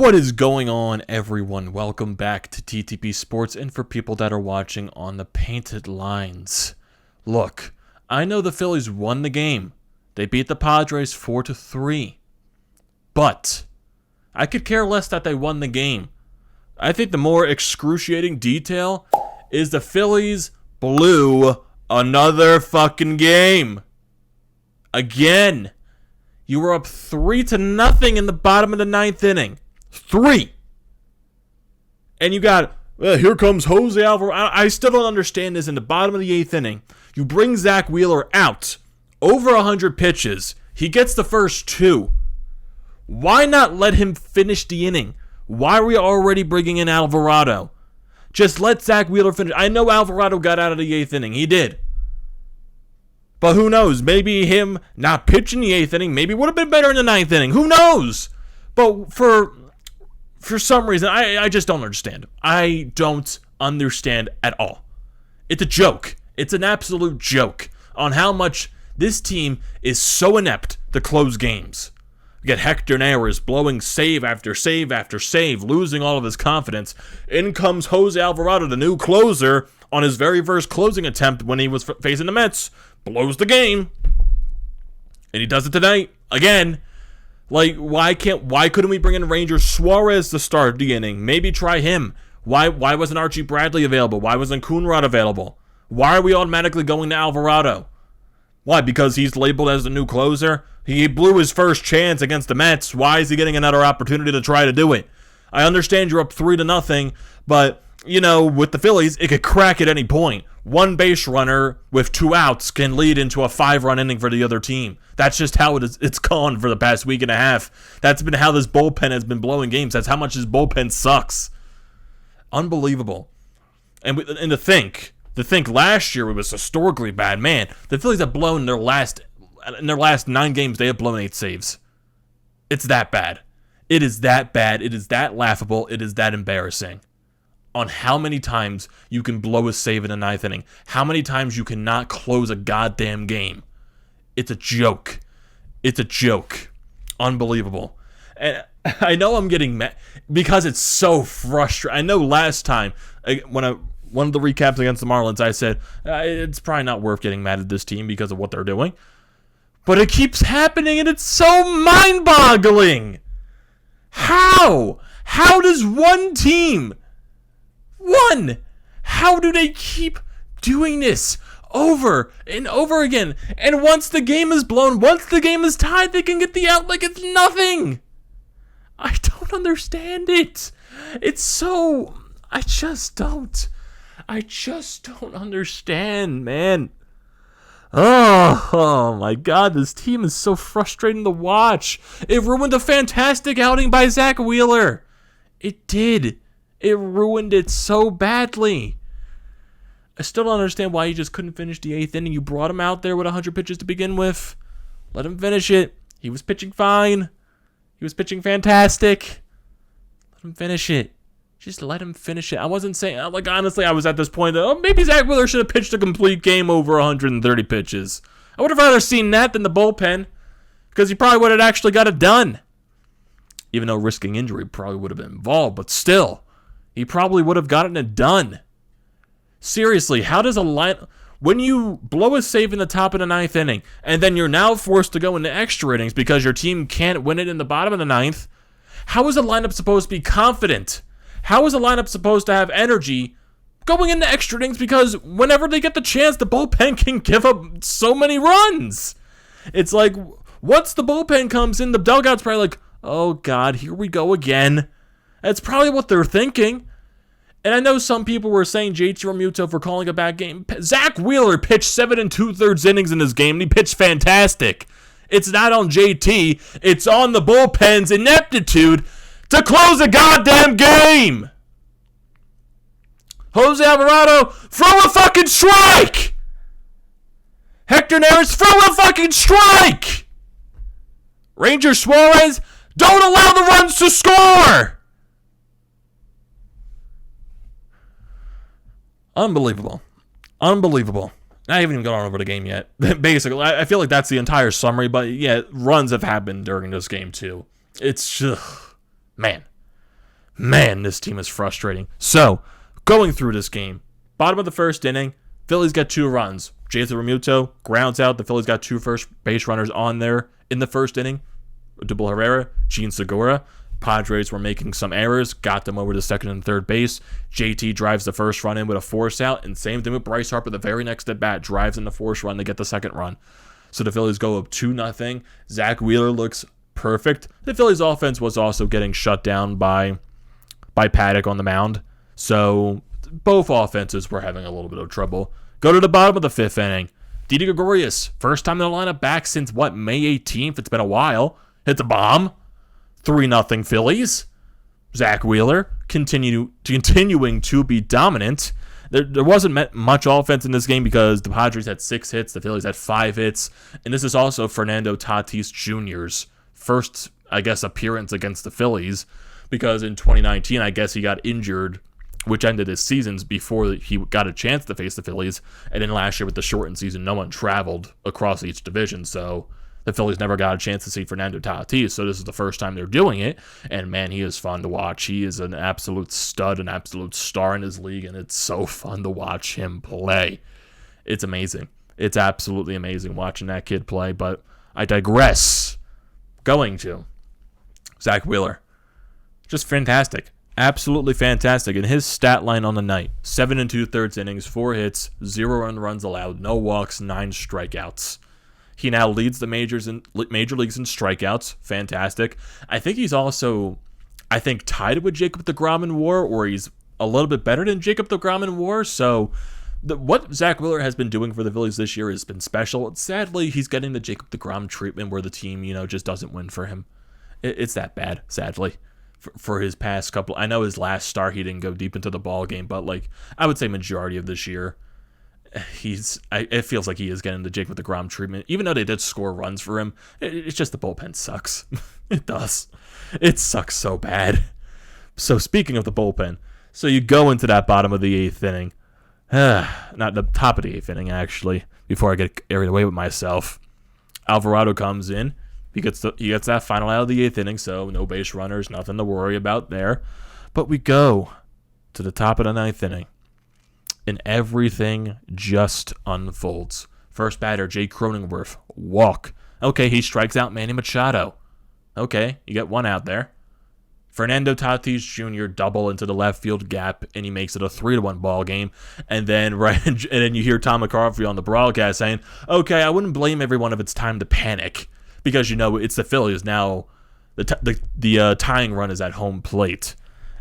What is going on, everyone? Welcome back to TTP Sports, and for people that are watching on the painted lines. Look, I know the Phillies won the game. They beat the Padres 4-3. But I could care less that they won the game. I think the more excruciating detail is the Phillies blew another fucking game. Again. You were up 3-0 in the bottom of the ninth inning. 3. And you got, here comes Jose Alvarado. I still don't understand this. In the bottom of the 8th inning, you bring Zach Wheeler out. Over 100 pitches. He gets the first 2. Why not let him finish the inning? Why are we already bringing in Alvarado? Just let Zach Wheeler finish. I know Alvarado got out of the 8th inning. He did. But who knows? Maybe him not pitching the 8th inning maybe would have been better in the 9th inning. Who knows? But for some reason, I just don't understand. I don't understand at all. It's a joke. It's an absolute joke on how much this team is so inept to close games. You get Hector Neris blowing save after save after save, losing all of his confidence. In comes Jose Alvarado, the new closer, on his very first closing attempt when he was facing the Mets. Blows the game. And he does it tonight. Again. Like, why couldn't we bring in Ranger Suarez to start the inning? Maybe try him. Why wasn't Archie Bradley available? Why wasn't Coonrod available? Why are we automatically going to Alvarado? Why? Because he's labeled as the new closer? He blew his first chance against the Mets. Why is he getting another opportunity to try to do it? I understand you're up 3-0, but, you know, with the Phillies, it could crack at any point. One base runner with 2 outs can lead into a 5-run inning for the other team. That's just how it's gone for the past week and a half. That's been how this bullpen has been blowing games. That's how much this bullpen sucks. Unbelievable. And to think last year it was historically bad. Man, the Phillies have blown in their last 9 games, they have blown 8 saves. It's that bad. It is that bad. It is that laughable. It is that embarrassing. On how many times you can blow a save in the 9th inning. How many times you cannot close a goddamn game. It's a joke. It's a joke. Unbelievable. And I know I'm getting mad because it's so frustrating. I know last time, one of the recaps against the Marlins, I said, it's probably not worth getting mad at this team because of what they're doing. But it keeps happening and it's so mind-boggling. How? How does one team... How do they keep doing this over and over again? And once the game is blown, once the game is tied, they can get the out like it's nothing. I don't understand it. It's so... I just don't understand, man. Oh my God, this team is so frustrating to watch. It ruined a fantastic outing by Zach Wheeler. It did. It ruined it so badly. I still don't understand why you just couldn't finish the 8th inning. You brought him out there with 100 pitches to begin with. Let him finish it. He was pitching fine. He was pitching fantastic. Let him finish it. Just let him finish it. I wasn't saying, like, honestly, I was at this point that, maybe Zach Wheeler should have pitched a complete game over 130 pitches. I would have rather seen that than the bullpen, because he probably would have actually got it done. Even though risking injury probably would have been involved, but still. He probably would have gotten it done. Seriously, how does a line... When you blow a save in the top of the 9th inning, and then you're now forced to go into extra innings because your team can't win it in the bottom of the 9th, how is a lineup supposed to be confident? How is a lineup supposed to have energy going into extra innings? Because whenever they get the chance, the bullpen can give up so many runs. It's like, once the bullpen comes in, the dugout's probably like, oh God, here we go again. That's probably what they're thinking. And I know some people were saying JT Realmuto for calling a bad game. Zach Wheeler pitched 7 2/3 innings in this game, and he pitched fantastic. It's not on JT. It's on the bullpen's ineptitude to close a goddamn game. Jose Alvarado, throw a fucking strike. Hector Neris, throw a fucking strike. Ranger Suarez, don't allow the runs to score. Unbelievable. I haven't even gone over the game yet. Basically, I feel like that's the entire summary, but yeah, runs have happened during this game too. It's just, man, Man, this team is frustrating. So, going through this game, bottom of the first inning, Phillies get 2 runs. Jason Realmuto grounds out. The Phillies got 2 first base runners on there in the first inning. Odubel Herrera, Gene Segura. Padres were making some errors, got them over to second and third base. JT drives the first run in with a force out, and same thing with Bryce Harper. The very next at bat drives in the force run to get the second run. So the Phillies go up 2-0. Zach Wheeler looks perfect. The Phillies offense was also getting shut down by Paddock on the mound. So both offenses were having a little bit of trouble. Go to the bottom of the 5th inning. Didi Gregorius, first time in the lineup back since, May 18th? It's been a while. Hits a bomb. 3-0 Phillies. Zach Wheeler continuing to be dominant. There wasn't much offense in this game because the Padres had 6 hits, the Phillies had 5 hits, and this is also Fernando Tatis Jr.'s first, I guess, appearance against the Phillies, because in 2019, I guess he got injured, which ended his seasons before he got a chance to face the Phillies, and then last year with the shortened season, no one traveled across each division, so the Phillies never got a chance to see Fernando Tatis, so this is the first time they're doing it, and man, he is fun to watch. He is an absolute stud, an absolute star in his league, and it's so fun to watch him play. It's amazing. It's absolutely amazing watching that kid play, but I digress. Going to Zach Wheeler. Just fantastic. Absolutely fantastic. And his stat line on the night, 7 2/3 innings, 4 hits, 0 earned runs allowed, no walks, 9 strikeouts. He now leads the major leagues in strikeouts. Fantastic. I think he's also, tied with Jacob deGrom in WAR, or he's a little bit better than Jacob deGrom in WAR. So what Zach Wheeler has been doing for the Phillies this year has been special. Sadly, he's getting the Jacob deGrom treatment where the team, just doesn't win for him. It's that bad, sadly, for his past couple. I know his last start, he didn't go deep into the ball game, but I would say majority of this year, it feels like he is getting the Jacob deGrom treatment. Even though they did score runs for him, it's just the bullpen sucks. It does. It sucks so bad. So speaking of the bullpen, so you go into that bottom of the 8th inning. Not the top of the 8th inning, actually, before I get carried away with myself. Alvarado comes in. He gets that final out of the 8th inning, so no base runners, nothing to worry about there. But we go to the top of the 9th inning, and everything just unfolds. First batter, Jay Cronenworth, walk. Okay, he strikes out Manny Machado. Okay, you get 1 out there. Fernando Tatis Jr. double into the left field gap, and he makes it a 3-1 ball game. And then you hear Tom McCarthy on the broadcast saying, "Okay, I wouldn't blame everyone if it's time to panic, because it's the Phillies now. The tying run is at home plate,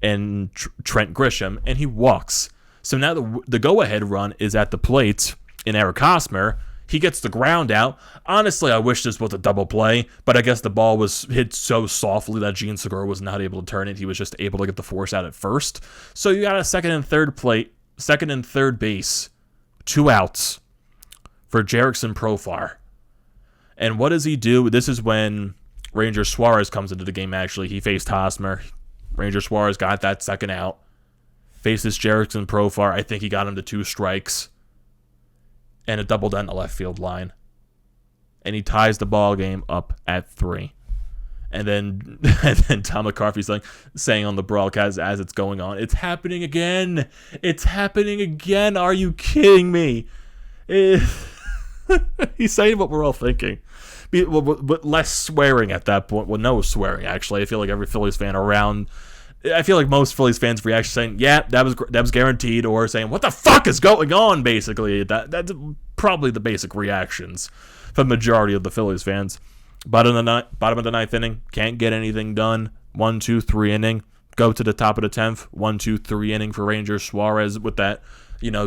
and Trent Grisham, and he walks. So now the go-ahead run is at the plate in Eric Hosmer. He gets the ground out. Honestly, I wish this was a double play, but I guess the ball was hit so softly that Gene Segura was not able to turn it. He was just able to get the force out at first. So you got a second and third base, 2 outs for Jerickson Profar. And what does he do? This is when Ranger Suarez comes into the game, actually. He faced Hosmer. Ranger Suarez got that second out. Faces Jerickson Profar. I think he got him to 2 strikes. And a double down the left field line. And he ties the ball game up at 3. And then Tom McCarthy's saying on the broadcast as it's going on, "It's happening again. It's happening again. Are you kidding me?" He's saying what we're all thinking. But less swearing at that point. Well, no swearing, actually. I feel like every Phillies fan around... I feel like most Phillies fans react saying, "Yeah, that was guaranteed," or saying, "What the fuck is going on?" Basically, that's probably the basic reactions for the majority of the Phillies fans. Bottom of the 9th inning, can't get anything done. 1-2-3 inning. Go to the top of the 10th. 1-2-3 inning for Ranger Suarez with that,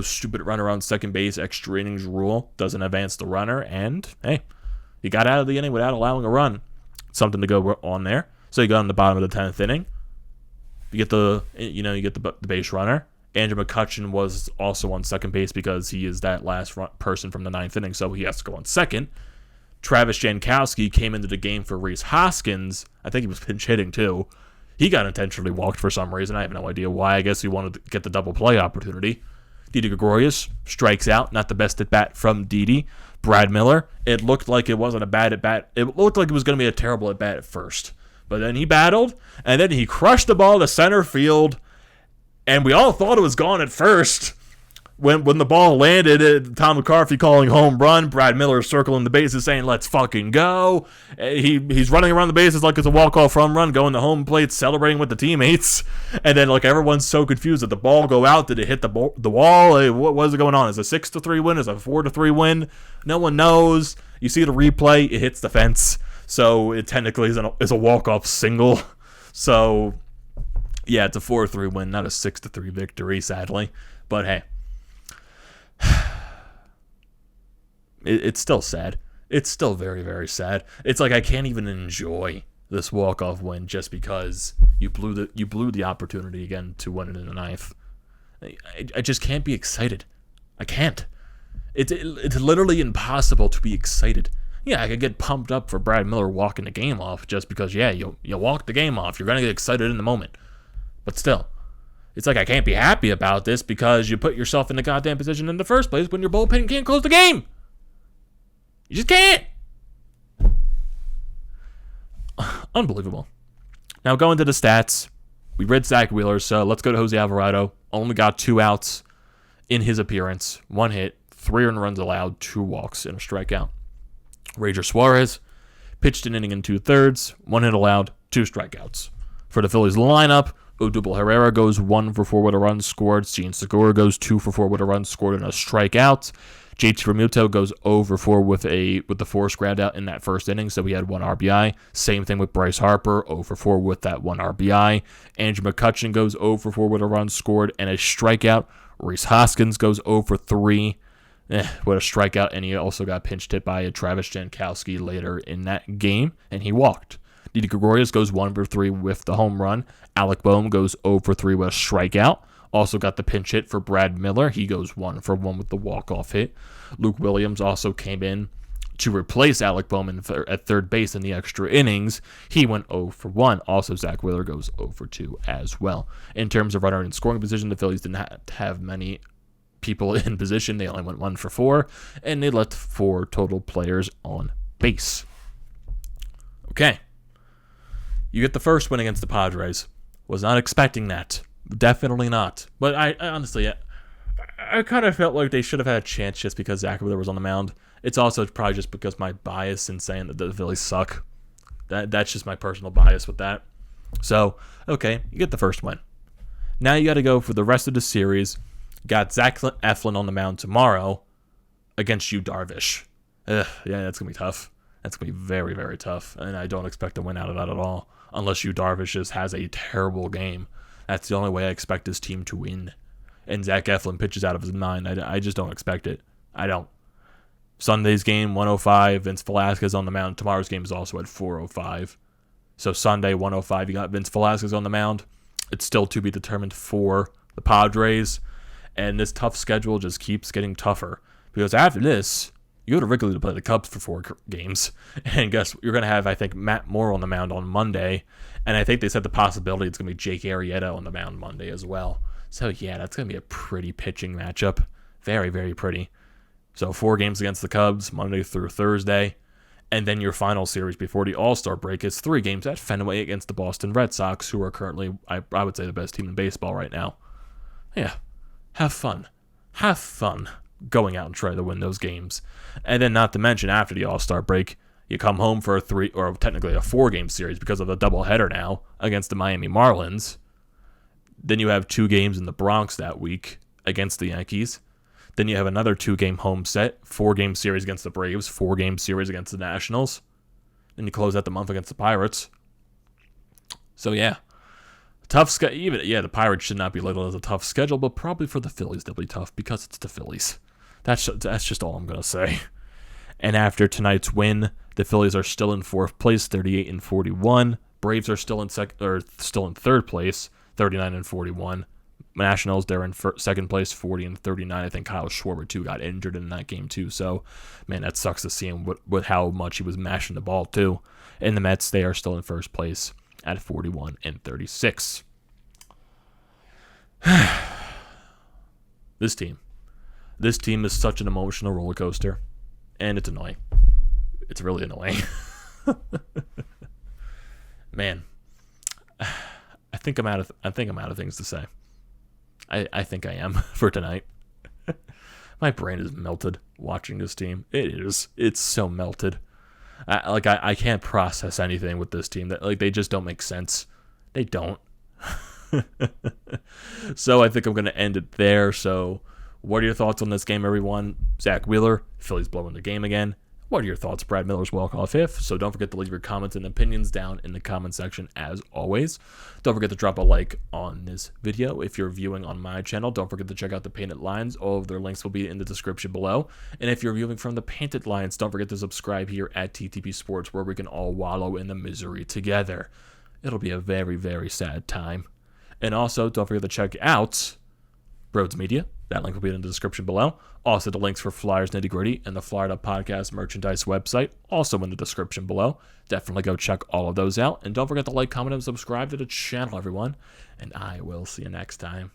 stupid runner on second base, extra innings rule. Doesn't advance the runner, and hey, he got out of the inning without allowing a run. Something to go on there. So you go on the bottom of the 10th inning. You get the base runner. Andrew McCutchen was also on second base because he is that last person from the 9th inning, so he has to go on second. Travis Jankowski came into the game for Rhys Hoskins. I think he was pinch hitting too. He got intentionally walked for some reason. I have no idea why. I guess he wanted to get the double play opportunity. Didi Gregorius strikes out. Not the best at bat from Didi. Brad Miller. It looked like it wasn't a bad at bat. It looked like it was going to be a terrible at bat at first. But then he battled, and then he crushed the ball to center field, and we all thought it was gone at first. When the ball landed, Tom McCarthy calling home run, Brad Miller circling the bases saying, let's fucking go. He's running around the bases like it's a walk-off home run, going to home plate, celebrating with the teammates. And then everyone's so confused. Did the ball go out? Did it hit the wall? What was it going on? Is it a 6-3 win? Is it a 4-3 win? No one knows. You see the replay, it hits the fence. So it technically is a walk-off single. So, yeah, it's a 4-3 win, not a 6-3 victory, sadly. But hey. It's still sad. It's still very, very sad. It's like I can't even enjoy this walk-off win just because you blew the opportunity again to win it in the ninth. I just can't be excited. I can't. It's literally impossible to be excited. Yeah, I could get pumped up for Brad Miller walking the game off just because, yeah, you walk the game off. You're going to get excited in the moment. But still, it's like I can't be happy about this because you put yourself in the goddamn position in the first place when your bullpen can't close the game. You just can't. Unbelievable. Now going to the stats. We read Zach Wheeler, so let's go to Jose Alvarado. Only got 2 outs in his appearance. 1 hit, 3 earned runs allowed, 2 walks, and a strikeout. Ranger Suarez pitched an inning and 2/3, 1 hit allowed, 2 strikeouts. For the Phillies lineup, Odubel Herrera goes 1 for 4 with a run scored. Gene Segura goes 2 for 4 with a run scored and a strikeout. JT Realmuto goes 0 for 4 with the forced ground out in that first inning, so he had 1 RBI. Same thing with Bryce Harper, 0 for 4 with that 1 RBI. Andrew McCutchen goes 0 for 4 with a run scored and a strikeout. Reese Hoskins goes 0 for 3 with a strikeout, and he also got pinch hit by Travis Jankowski later in that game, and he walked. Didi Gregorius goes 1 for 3 with the home run. Alec Boehm goes 0 for 3 with a strikeout. Also got the pinch hit for Brad Miller. He goes 1 for 1 with the walk-off hit. Luke Williams also came in to replace Alec Boehm at third base in the extra innings. He went 0 for 1. Also, Zach Wheeler goes 0 for 2 as well. In terms of runner in scoring position, the Phillies didn't have many people in position. They only went 1 for 4, and they left 4 total players on base. Okay. You get the first win against the Padres. Was not expecting that. Definitely not. But I honestly, I kind of felt like they should have had a chance just because Zach Wheeler was on the mound. It's also probably just because my bias in saying that the Phillies suck. That's just my personal bias with that. So, okay, you get the first win. Now you got to go for the rest of the series. Got Zach Eflin on the mound tomorrow against Yu Darvish. Yeah, that's going to be tough. That's going to be very, very tough. And I don't expect to win out of that at all. Unless Yu Darvish just has a terrible game. That's the only way I expect this team to win. And Zach Eflin pitches out of his mind. I just don't expect it. I don't. Sunday's game, 105. Vince Velasquez on the mound. Tomorrow's game is also at 4:05. So Sunday, 105. You got Vince Velasquez on the mound. It's still to be determined for the Padres. And this tough schedule just keeps getting tougher. Because after this, you go to Wrigley to play the Cubs for 4 games. And guess you're going to have, I think, Matt Moore on the mound on Monday. And I think they said the possibility it's going to be Jake Arrieta on the mound Monday as well. So, yeah, that's going to be a pretty pitching matchup. Very, very pretty. So 4 games against the Cubs, Monday through Thursday. And then your final series before the All-Star break is 3 games at Fenway against the Boston Red Sox, who are currently, I would say, the best team in baseball right now. Yeah, have fun. Have fun going out and try to win those games. And then not to mention, after the All-Star break, you come home for a 4-game series because of a doubleheader now against the Miami Marlins. Then you have 2 games in the Bronx that week against the Yankees. Then you have another 2-game home set, 4-game series against the Braves, 4-game series against the Nationals. Then you close out the month against the Pirates. So yeah, tough schedule. The Pirates should not be labeled as a tough schedule, but probably for the Phillies they'll be tough because it's the Phillies. That's just all I'm gonna say. And after tonight's win, the Phillies are still in 4th place, 38-41. Braves are still in still in 3rd place, 39-41. Nationals, they're in 2nd place, 40-39. I think Kyle Schwarber, too, got injured in that game, too. So, man, that sucks to see him with how much he was mashing the ball, too. And the Mets, they are still in 1st place at 41-36. This team is such an emotional roller coaster, and it's annoying. It's really annoying. man, I think I'm out of things to say. I think I am for tonight. My brain is melted watching this team. It's so melted. I can't process anything with this team. That they just don't make sense. They don't. So I think I'm going to end it there. So what are your thoughts on this game, everyone? Zach Wheeler, Phillies blowing the game again. What are your thoughts? Brad Miller's walk-off hit. So don't forget to leave your comments and opinions down in the comment section as always. Don't forget to drop a like on this video if you're viewing on my channel. Don't forget to check out the Painted Lines. All of their links will be in the description below. And if you're viewing from the Painted Lines, don't forget to subscribe here at TTP Sports, where we can all wallow in the misery together. It'll be a very, very sad time. And also, don't forget to check out BrodesMedia. That link will be in the description below. Also, the links for Flyers Nitty Gritty and the Flyer Podcast merchandise website, also in the description below. Definitely go check all of those out. And don't forget to like, comment, and subscribe to the channel, everyone. And I will see you next time.